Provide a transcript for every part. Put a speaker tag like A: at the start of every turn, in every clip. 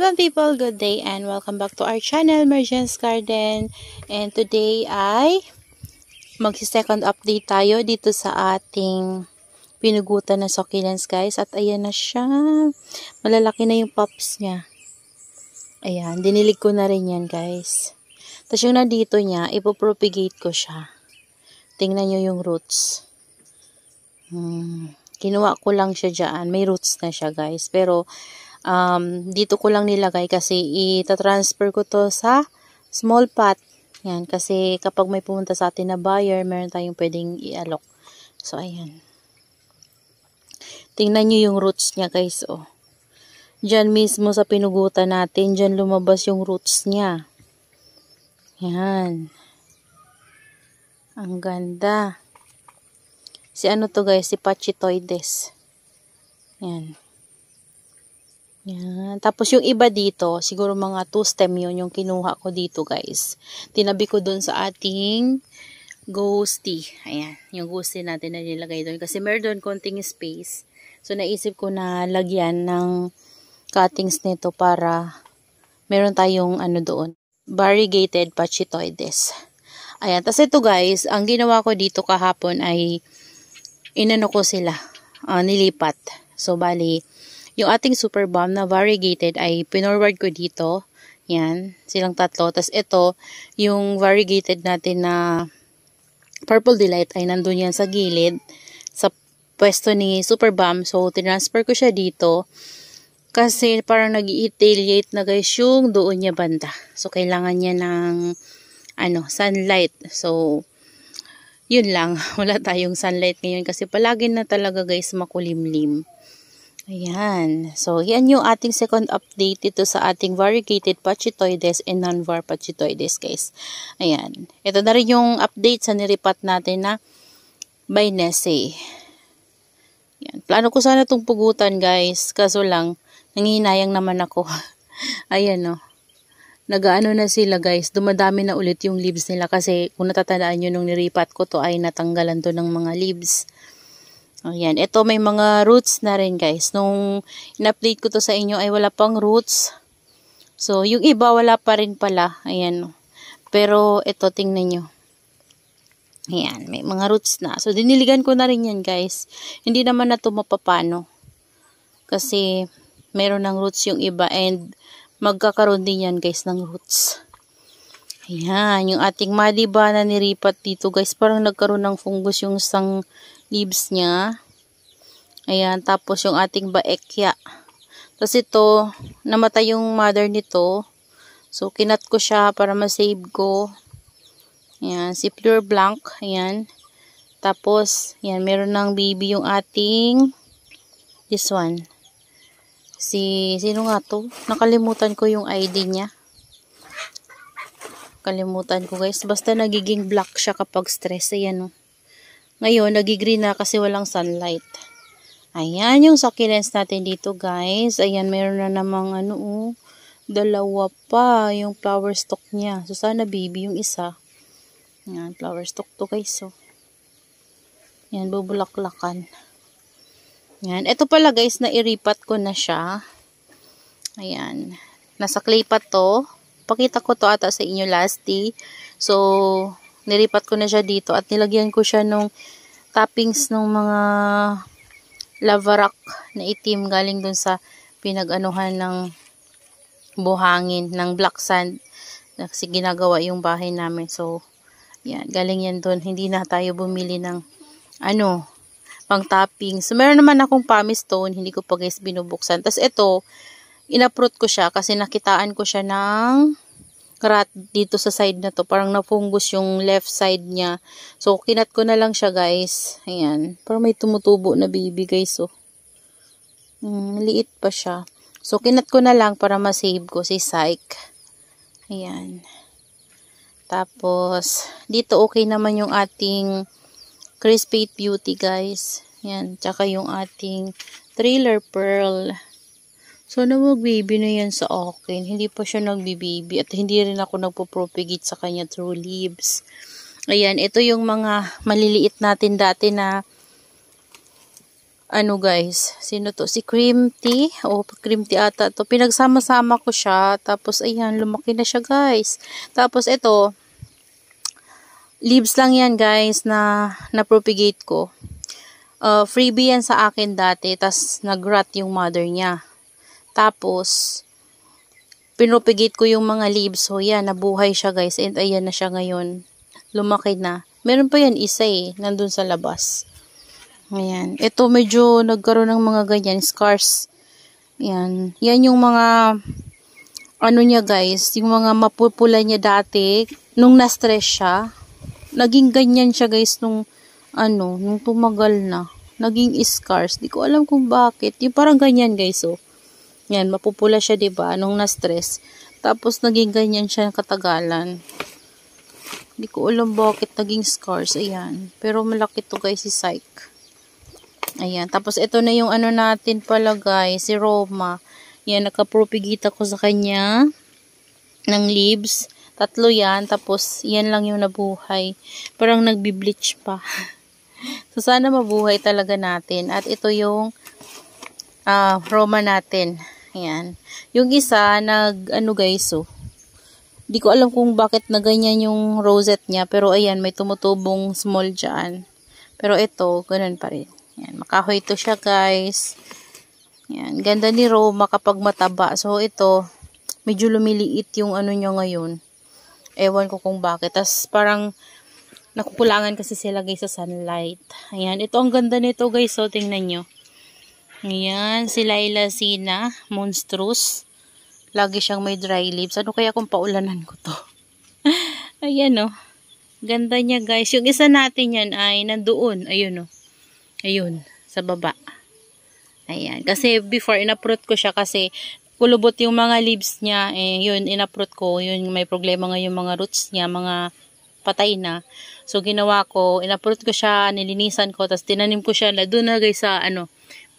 A: Hello people, good day and welcome back to our channel, Mergence Garden. And today ay magsi-second update tayo dito sa ating pinugutan na succulents guys. At ayan na siya. Malalaki na yung pups niya. Ayan, dinilig ko na rin yan guys. Tapos yung nandito niya, ipopropagate ko siya. Tingnan nyo yung roots. Kinuha ko lang siya dyan. May roots na siya guys. Pero dito ko lang nilagay kasi itatransfer ko to sa small pot. Yan, kasi kapag may pumunta sa atin na buyer, meron tayong pwedeng i-alok. So, ayan. Tingnan nyo yung roots niya guys, oh. Diyan mismo sa pinugutan natin, diyan lumabas yung roots niya. Yan. Ang ganda. Si ano to guys, si Pachytoides. Yan. Yan. Tapos yung iba dito, siguro mga 2 stem yun yung kinuha ko dito guys. Tinabi ko dun sa ating ghosty. Ayan, yung ghosty natin na nilagay dun. Kasi meron dun konting space. So naisip ko na lagyan ng cuttings nito para meron tayong ano doon. Variegated Pachytoides. Ayan, tapos ito guys, ang ginawa ko dito kahapon ay inano ko sila, nilipat. So bali, yung ating super bomb na variegated ay pinorward ko dito. Yan, silang tatlo. Tapos ito, yung variegated natin na Purple Delight ay nandun yan sa gilid. Sa pwesto ni super bomb. So, tinransfer ko siya dito. Kasi parang nag-i-tailiate na guys yung doon niya banda. So, kailangan niya ng sunlight. So, yun lang. Wala tayong sunlight ngayon kasi palagi na talaga guys makulimlim. Ayan. So, yan yung ating second update dito sa ating variegated Pachytoides and non-var Pachytoides, guys. Ayan. Ito na rin yung update sa niripat natin na by Nessie. Ayan. Plano ko sana itong pugutan, guys. Kaso lang, nangihinayang naman ako. Ayan, no. Nagaano na sila, guys. Dumadami na ulit yung leaves nila kasi kung natatandaan nyo nung niripat ko to ay natanggalan to ng mga leaves. Ayan, ito may mga roots na rin guys. Nung in-update ko to sa inyo ay wala pang roots. So, yung iba wala pa rin pala. Ayan. Pero, ito tingnan nyo. Ayan, may mga roots na. So, diniligan ko na rin yan guys. Hindi naman na to mapapano. Kasi, meron ng roots yung iba and magkakaroon din yan guys ng roots. Ayan, yung ating madiba na niripat dito guys. Parang nagkaroon ng fungus yung isang leaves niya. Ayan, tapos yung ating baekya. Tapos ito, namatay yung mother nito. So, kinat ko siya para ma-save ko. Ayan, si Pure Blanc. Ayan. Tapos, ayan, meron ng baby yung ating this one. Sino nga to? Nakalimutan ko yung ID niya. Kalimutan ko guys. Basta nagiging black siya kapag stress. Ayan o. Ngayon, nagigreen na kasi walang sunlight. Ayan yung succulents natin dito guys. Ayan, meron na namang dalawa pa yung flower stalk niya. So, sana baby yung isa. Ayan, flower stalk to guys. So, ayan, bubulaklakan. Ayan, ito pala guys, nairipat ko na siya. Ayan, nasa clay pot to. Pakita ko to ata sa inyo last day. So, nilipat ko na siya dito at nilagyan ko siya nung toppings ng mga lava rock na itim galing dun sa pinag-anuhan ng buhangin ng black sand kasi ginagawa yung bahay namin. So, yan, galing yan dun. Hindi na tayo bumili ng pang toppings. So, meron naman akong pumice stone. Hindi ko pa guys binubuksan. Tapos ito, inaprot ko siya kasi nakitaan ko siya ng rat dito sa side na to. Parang nafungus yung left side niya. So, kinat ko na lang siya guys. Ayan. Parang may tumutubo na baby guys. So, liit pa siya. So, kinat ko na lang para ma-save ko si Psyche. Ayan. Tapos, dito okay naman yung ating Crispate Beauty guys. Ayan. Tsaka yung ating Trailer Pearl. So, mag-baby na yan sa akin. Hindi pa siya nagbi-baby at hindi rin ako nagpo-propagate sa kanya through leaves. Ayan, ito yung mga maliliit natin dati na ano guys, sino to? Si Cream Tea. O, Cream Tea ata to. Pinagsama-sama ko siya. Tapos, ayan, lumaki na siya guys. Tapos, ito, leaves lang yan guys na na-propagate ko. Freebie yan sa akin dati. Tapos, nag-rot yung mother niya. Tapos, pinropagate ko yung mga leaves. So, yan, nabuhay siya guys. And, ayan na siya ngayon. Lumaki na. Meron pa yan isa nandun sa labas. Ayan. Ito medyo nagkaroon ng mga ganyan, scars. Ayan. Yan yung mga, ano niya guys, yung mga mapupula niya dati, nung na-stress siya. Naging ganyan siya guys nung, nung tumagal na. Naging scars. Di ko alam kung bakit. Yung parang ganyan guys, oh. Yan, mapupula siya, diba? Nung na-stress. Tapos, naging ganyan siya katagalan. Di ko alam bakit naging scars. Ayan. Pero malaki to guys, si Psyche. Ayan. Tapos, ito na yung ano natin pala guys. Si Roma. Yan. Nakapropagate ako sa kanya. Ng leaves. 3 yan. Tapos, yan lang yung nabuhay. Parang nagbi-bleach pa. So, sana mabuhay talaga natin. At ito yung Roma natin. Ayan. Yung isa, ano guys, oh. Di ko alam kung bakit na ganyan yung rosette niya. Pero, ayan. May tumutubong small dyan. Pero, ito, ganun pa rin. Yan, makahoy to siya guys. Yan, ganda ni Roma kapag mataba. So ito, medyo lumiliit yung ano niya ngayon. Ewan ko kung bakit. Tas parang nakukulangan kasi sila guys sa sunlight. Ayan, ito ang ganda nito guys. So tingnan nyo. Ayan, si Laila Sina, monstrous. Lagi siyang may dry leaves. Ano kaya kung paulanan ko to? Ayan oh. Ganda niya guys. Yung isa natin yan ay nandoon. Ayun oh. Ayun, sa baba. Ayan. Kasi before, inaprot ko siya kasi kulubot yung mga leaves niya. Yun, inaprot ko. Yun, may problema nga yung mga roots niya, mga patay na. So, ginawa ko, inaprot ko siya, nilinisan ko, tapos tinanim ko siya. Doon na guys sa,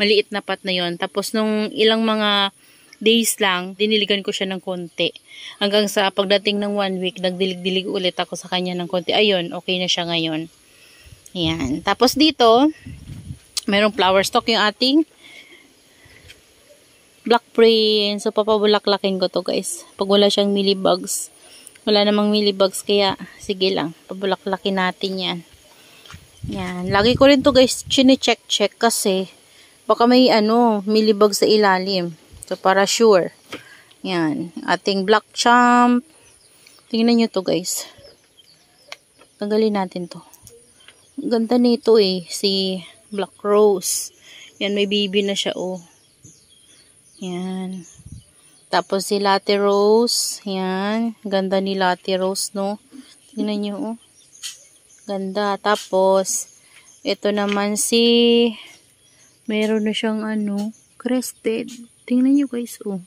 A: maliit na pot na yun. Tapos, nung ilang mga days lang, diniligan ko siya ng konti. Hanggang sa pagdating ng 1 week, nagdilig-dilig ulit ako sa kanya ng konti. Ayun, okay na siya ngayon. Ayan. Tapos dito, merong flower stalk yung ating Black Prince. So, papabulaklakin ko to guys. Pag wala siyang millibugs. Wala namang millibugs, kaya sige lang. Pabulaklakin natin yan. Yan. Lagi ko rin to guys, chine-check kasi baka may millibugs sa ilalim. So, para sure. Yan. Ating Black Champ. Tingnan nyo to guys. Tanggalin natin to. Ganda nito si Black Rose. Yan, may baby na siya, oh. Yan. Tapos si Latte Rose. Yan. Ganda ni Latte Rose, no? Tingnan nyo, oh. Ganda. Tapos, ito naman meron na siyang, crested. Tingnan nyo, guys, oh.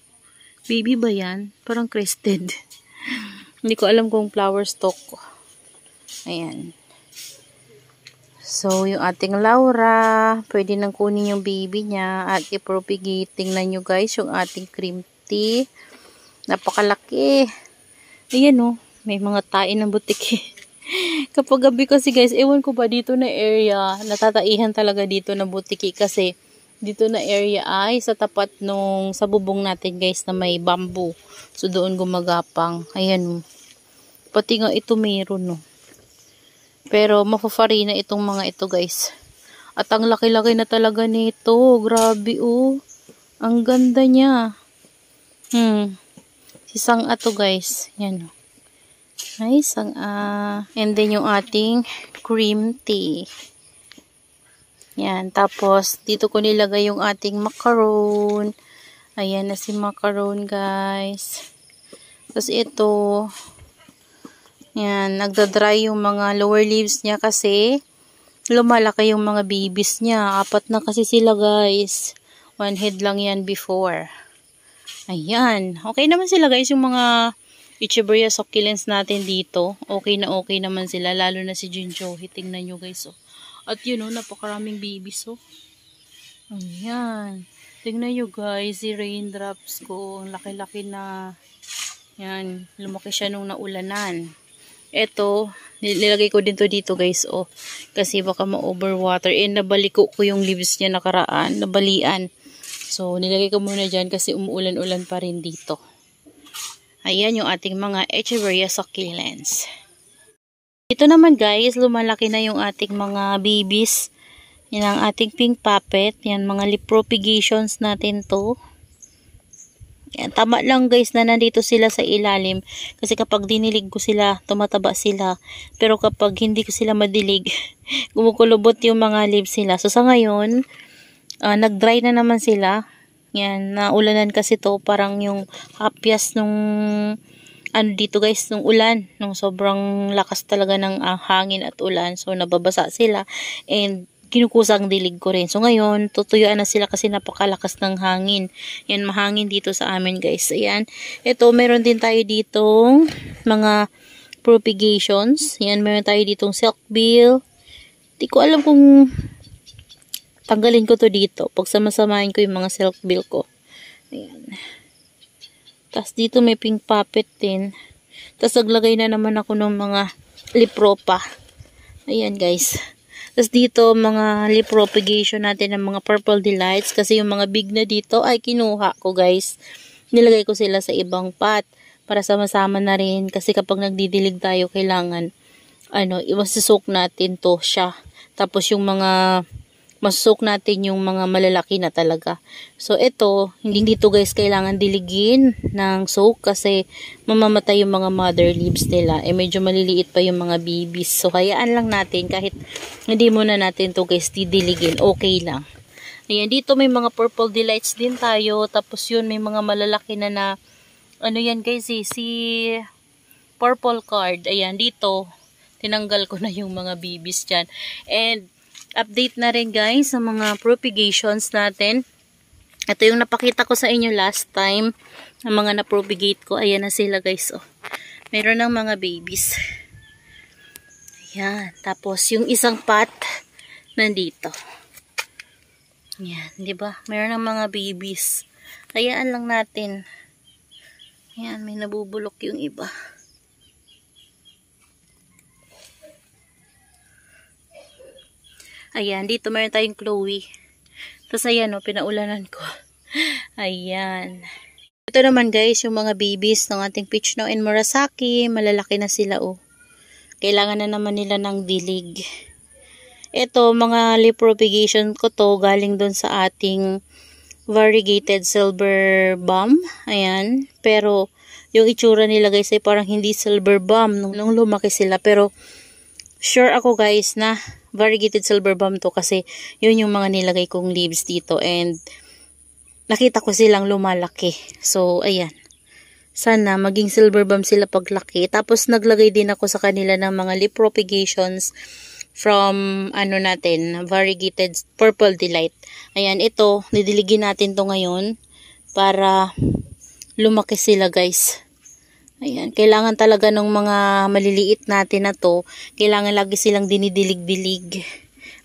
A: Baby ba yan? Parang crested. Hindi ko alam kung flower stalk. Ayan. So, yung ating Laura, pwede nang kunin yung baby niya at i-propagate. Tingnan nyo guys, yung ating Cream Tea. Napakalaki. Ayan oh, may mga tain ng butiki. Kapag gabi kasi guys, ewan ko ba dito na area, natataihan talaga dito na butiki kasi dito na area ay sa tapat sa bubong natin guys na may bamboo. So, doon gumagapang. Ayan oh. Pati nga ito meron oh. Pero mafafari na itong mga ito guys. At ang laki-laki na talaga nito. Grabe oh. Ang ganda niya. Si Sanga to guys. Yan oh. Ay, Sanga. And then yung ating Cream Tea. Yan. Tapos dito ko nilagay yung ating macaron. Ayan na si macaron guys. Tapos ito. Yan, nagda-dry yung mga lower leaves niya kasi lumalaki yung mga babies niya. 4 na kasi sila guys. 1 head lang yan before. Ayan. Okay naman sila guys, yung mga Echeveria succulents natin dito. Okay naman sila, lalo na si Jinjohi. Tingnan nyo guys. Oh. At yun oh, napakaraming babies oh. Ayan. Tingnan nyo guys, si raindrops ko. Ang laki-laki na. Yan, lumaki siya nung naulanan. Ito, nilagay ko din to dito guys, oh. Kasi baka ma-overwater. Nabaliko ko yung leaves niya nakaraan, nabalian. So, nilagay ko muna dyan kasi umuulan-ulan pa rin dito. Ayan yung ating mga Echeveria succulents. Ito naman guys, lumalaki na yung ating mga babies. Yan ang ating pink puppet. Yan, mga leaf propagations natin to. Yan, tama lang guys na nandito sila sa ilalim. Kasi kapag dinilig ko sila, tumataba sila. Pero kapag hindi ko sila madilig, kumukulubot yung mga leaves sila. So sa ngayon, nag-dry na naman sila. Yan, naulanan kasi to. Parang yung hapyas nung dito guys, nung ulan. Nung sobrang lakas talaga ng hangin at ulan. So nababasa sila. And kinukusang dilig ko rin. So ngayon, tutuyuan na sila kasi napakalakas ng hangin. Yan, mahangin dito sa amin guys. Ayan. Ito, meron din tayo ditong mga propagations. Yan, meron tayo ditong silkbill. Di ko alam kung tanggalin ko to dito. Pag samasamahin ko yung mga silkbill ko. Ayan. Tapos dito may pink puppet din. Tapos naglagay na naman ako ng mga lipropa. Ayan guys. Tapos dito, mga leaf propagation natin ng mga purple delights. Kasi yung mga big na dito ay kinuha ko guys. Nilagay ko sila sa ibang pot. Para sama-sama na rin. Kasi kapag nagdidilig tayo, kailangan, imasisok natin to siya. Tapos yung mga, masok natin yung mga malalaki na talaga. So ito, hindi dito guys kailangan diligin ng soak kasi mamamatay yung mga mother leaves nila. Medyo maliliit pa yung mga babies. So hayaan lang natin kahit hindi muna natin to guys didiligin. Okay lang. Ayan, dito may mga purple delights din tayo. Tapos yun may mga malalaki na yan guys si purple card. Ayan, dito tinanggal ko na yung mga babies dyan. And update na rin guys sa mga propagations natin. Ito yung napakita ko sa inyo last time. Ang mga na-propagate ko. Ayan na sila guys. Oh. Meron ng mga babies. Ayan. Tapos yung isang pot nandito. Ayan. Diba? Meron ng mga babies. Hayaan lang natin. Ayan. May nabubulok yung iba. Ayan, dito meron tayong Chloe. Tapos ayan, pinaulanan ko. Ayan. Ito naman guys, yung mga babies ng ating Peach Now and Murasaki. Malalaki na sila Kailangan na naman nila ng dilig. Ito, mga leaf propagation ko to. Galing dun sa ating variegated silver bomb. Ayan. Pero, yung itsura nila guys ay parang hindi silver bomb nung lumaki sila. Pero, sure ako guys na variegated silver bomb to kasi yun yung mga nilagay kong leaves dito and nakita ko silang lumalaki. So, ayan. Sana maging silver bomb sila paglaki. Tapos, naglagay din ako sa kanila ng mga leaf propagations from, variegated purple delight. Ayan, ito, nidiligin natin to ngayon para lumaki sila guys. Ayan, kailangan talaga ng mga maliliit natin na to, kailangan lagi silang dinidilig-dilig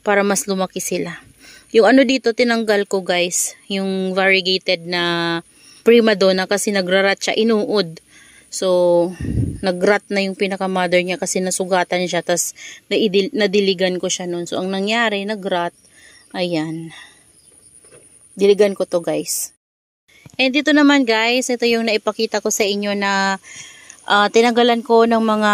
A: para mas lumaki sila. Yung dito, tinanggal ko guys, yung variegated na prima donna kasi nagrarat siya, inuod. So, nagrat na yung pinaka-mother niya kasi nasugatan siya, tas nadiligan ko siya nun. So, ang nangyari, nagrat, ayan. Diligan ko to guys. And dito naman guys, ito yung naipakita ko sa inyo na tinanggalan ko ng mga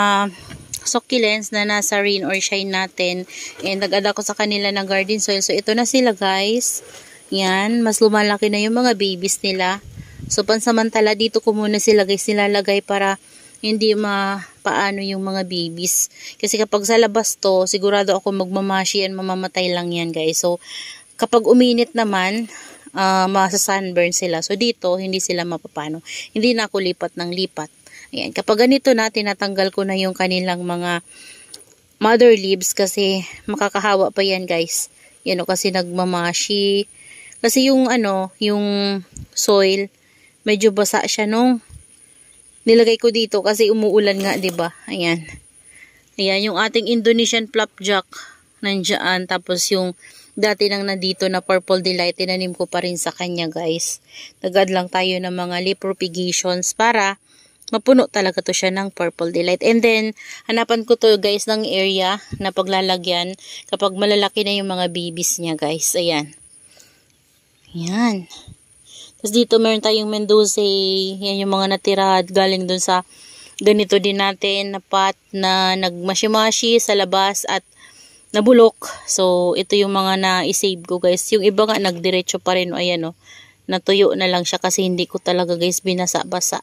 A: succulents na nasa rain or shine natin. And nag-add ako sa kanila ng garden soil. So ito na sila guys. Yan, mas lumalaki na yung mga babies nila. So pansamantala dito ko muna sila guys nilalagay para hindi mapaano yung mga babies. Kasi kapag sa labas to, sigurado ako magmamashi and mamamatay lang yan guys. So kapag uminit naman, masa-sunburn sila. So, dito, hindi sila mapapano. Hindi na ako lipat ng lipat. Ayan. Kapag ganito na, tinatanggal ko na yung kanilang mga mother leaves kasi makakahawa pa yan, guys. Yan kasi nagmamashi. Kasi yung, yung soil, medyo basa siya nung nilagay ko dito kasi umuulan nga, 'di ba? Ayan. Ayan, yung ating Indonesian flapjack nandiyan. Tapos yung dati nang nandito na purple delight, tinanim ko pa rin sa kanya guys. Nag-add lang tayo ng mga leaf propagations para mapuno talaga to siya ng Purple Delight. And then, hanapan ko to guys ng area na paglalagyan kapag malalaki na yung mga babies niya guys. Ayan. Ayan. Tapos dito meron tayong Mendoza. Yan yung mga natira galing dun sa ganito din natin na pot na nagmashi-mashi sa labas at nabulok. So, ito yung mga na-save ko guys. Yung iba nga nagdiretso pa rin. Ayan o. Natuyo na lang siya kasi hindi ko talaga guys binasa-basa.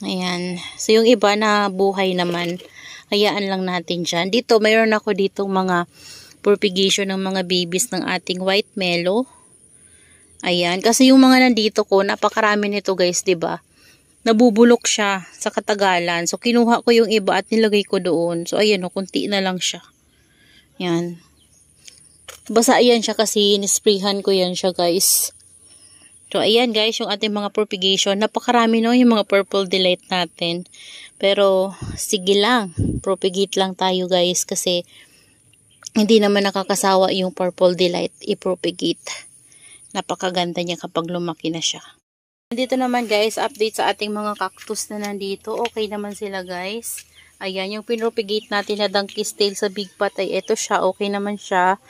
A: Ayan. So, yung iba na buhay naman, hayaan lang natin dyan. Dito, mayroon ako dito mga propagation ng mga babies ng ating white mellow. Ayan. Kasi yung mga nandito ko, napakarami nito guys, diba? Nabubulok siya sa katagalan. So, kinuha ko yung iba at nilagay ko doon. So, ayan o, kunti na lang siya. Ayan. Basa yan siya kasi nisprayhan ko yan siya guys. So, ayan guys, yung ating mga propagation. Napakarami no, yung mga Purple Delight natin. Pero, sige lang. Propagate lang tayo guys. Kasi, hindi naman nakakasawa yung Purple Delight i-propagate. Napakaganda niya kapag lumaki na siya. Dito naman guys, update sa ating mga cactus na nandito. Okay naman sila guys. Ayan, yung pinropagate natin na donkey's tail sa big pot ay ito siya. Okay naman siya.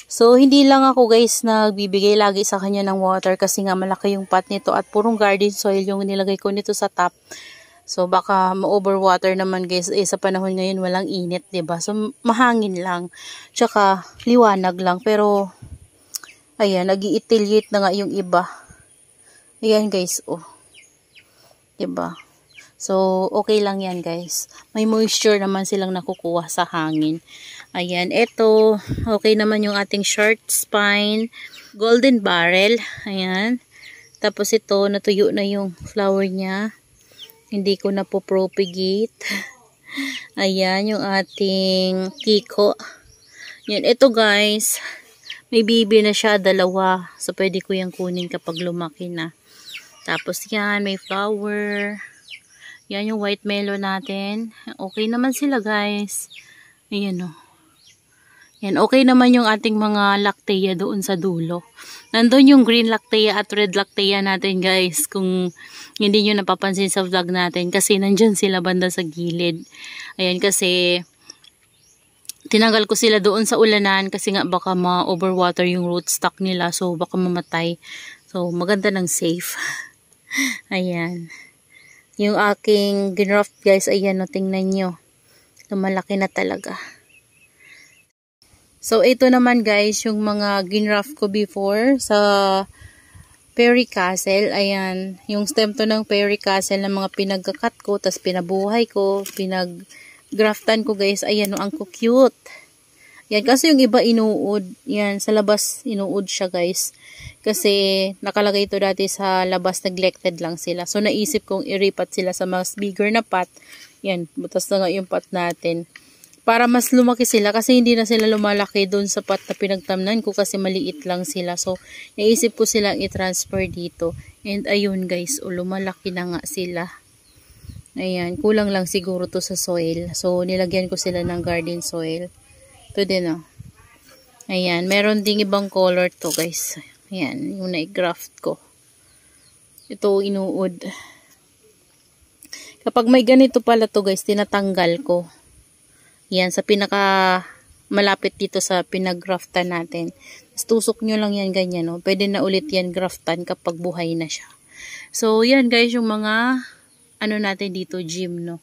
A: So, hindi lang ako guys nagbibigay lagi sa kanya ng water kasi nga malaki yung pot nito at purong garden soil yung nilagay ko nito sa top. So, baka ma-overwater naman guys. Sa panahon ngayon walang init, 'di ba? So, mahangin lang. Tsaka, liwanag lang. Pero, ayan, nag-i-affiliate na nga yung iba. Ayan guys, oh. 'Di ba? So, okay lang yan guys. May moisture naman silang nakukuha sa hangin. Ayan, ito, okay naman yung ating short spine, golden barrel. Ayan. Tapos ito, natuyo na yung flower niya. Hindi ko na po propagate. Ayan, yung ating kiko. Yan, ito guys, may bibi na siya, dalawa. So, pwede ko yung kunin kapag lumaki na. Tapos yan, may flower. Yan yung white mellow natin. Okay naman sila guys. Ayan o. Yan, okay naman yung ating mga lactea doon sa dulo. Nandun yung green lactea at red lactea natin guys. Kung hindi nyo napapansin sa vlog natin. Kasi nandyan sila banda sa gilid. Ayan kasi tinanggal ko sila doon sa ulanan. Kasi nga baka ma-overwater yung rootstock nila. So baka mamatay. So maganda ng safe. Ayan. Yung aking graft guys, ayan o, tingnan nyo. Lumalaki na talaga. So, ito naman guys, yung mga ginraft ko before sa Fairy Castle. Ayan, yung stem to ng Fairy Castle na mga pinagkakat ko, tas pinabuhay ko, pinaggraftan ko guys. Ayan o, ang cute. Yan, kasi yung iba inuud. Yan, sa labas inuud siya guys. Kasi nakalagay ito dati sa labas, neglected lang sila. So, naisip kong iripat sila sa mas bigger na pot. Yan, butas na nga yung pot natin. Para mas lumaki sila kasi hindi na sila lumalaki doon sa pot na pinagtamnan ko kasi maliit lang sila. So, naisip ko silang i-transfer dito. And ayun guys, lumalaki na nga sila. Ayan, kulang lang siguro to sa soil. So, nilagyan ko sila ng garden soil. Ito din o. Ayan, meron ding ibang color to guys. Ayan, yung na-graft ko. Ito, inuud. Kapag may ganito pala to guys, tinatanggal ko. Yan, sa pinaka malapit dito sa pinag-graftan natin. Tapos tusok nyo lang yan ganyan, no? Pwede na ulit yan graftan kapag buhay na siya. So, yan guys, yung mga ano natin dito, gymno.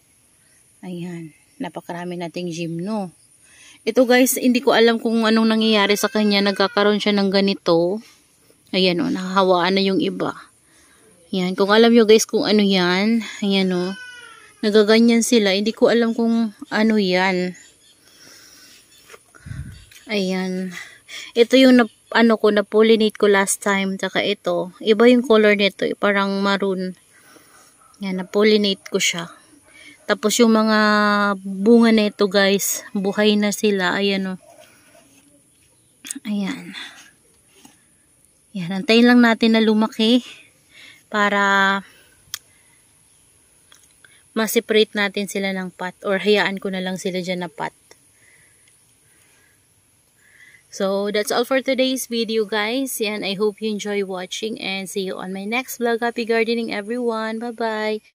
A: Ayan, napakarami nating gymno. Ito guys, hindi ko alam kung anong nangyayari sa kanya. Nagkakaroon siya ng ganito. Ayan o, nakahawaan na yung iba. Ayan, kung alam nyo guys kung ano yan. Ayan o, nagaganyan sila. Hindi ko alam kung ano yan. Ayan. Ito yung na-pollinate ko last time. Tsaka ito. Iba yung color nito. Parang maroon. Ayan, na-pollinate ko siya. Tapos yung mga bunga nito guys, buhay na sila. Ayan o. Ayan. Yan, antayin lang natin na lumaki para ma-separate natin sila ng pot or hayaan ko na lang sila dyan na pot. So, that's all for today's video guys. Yan, I hope you enjoy watching and see you on my next vlog. Happy gardening everyone. Bye-bye.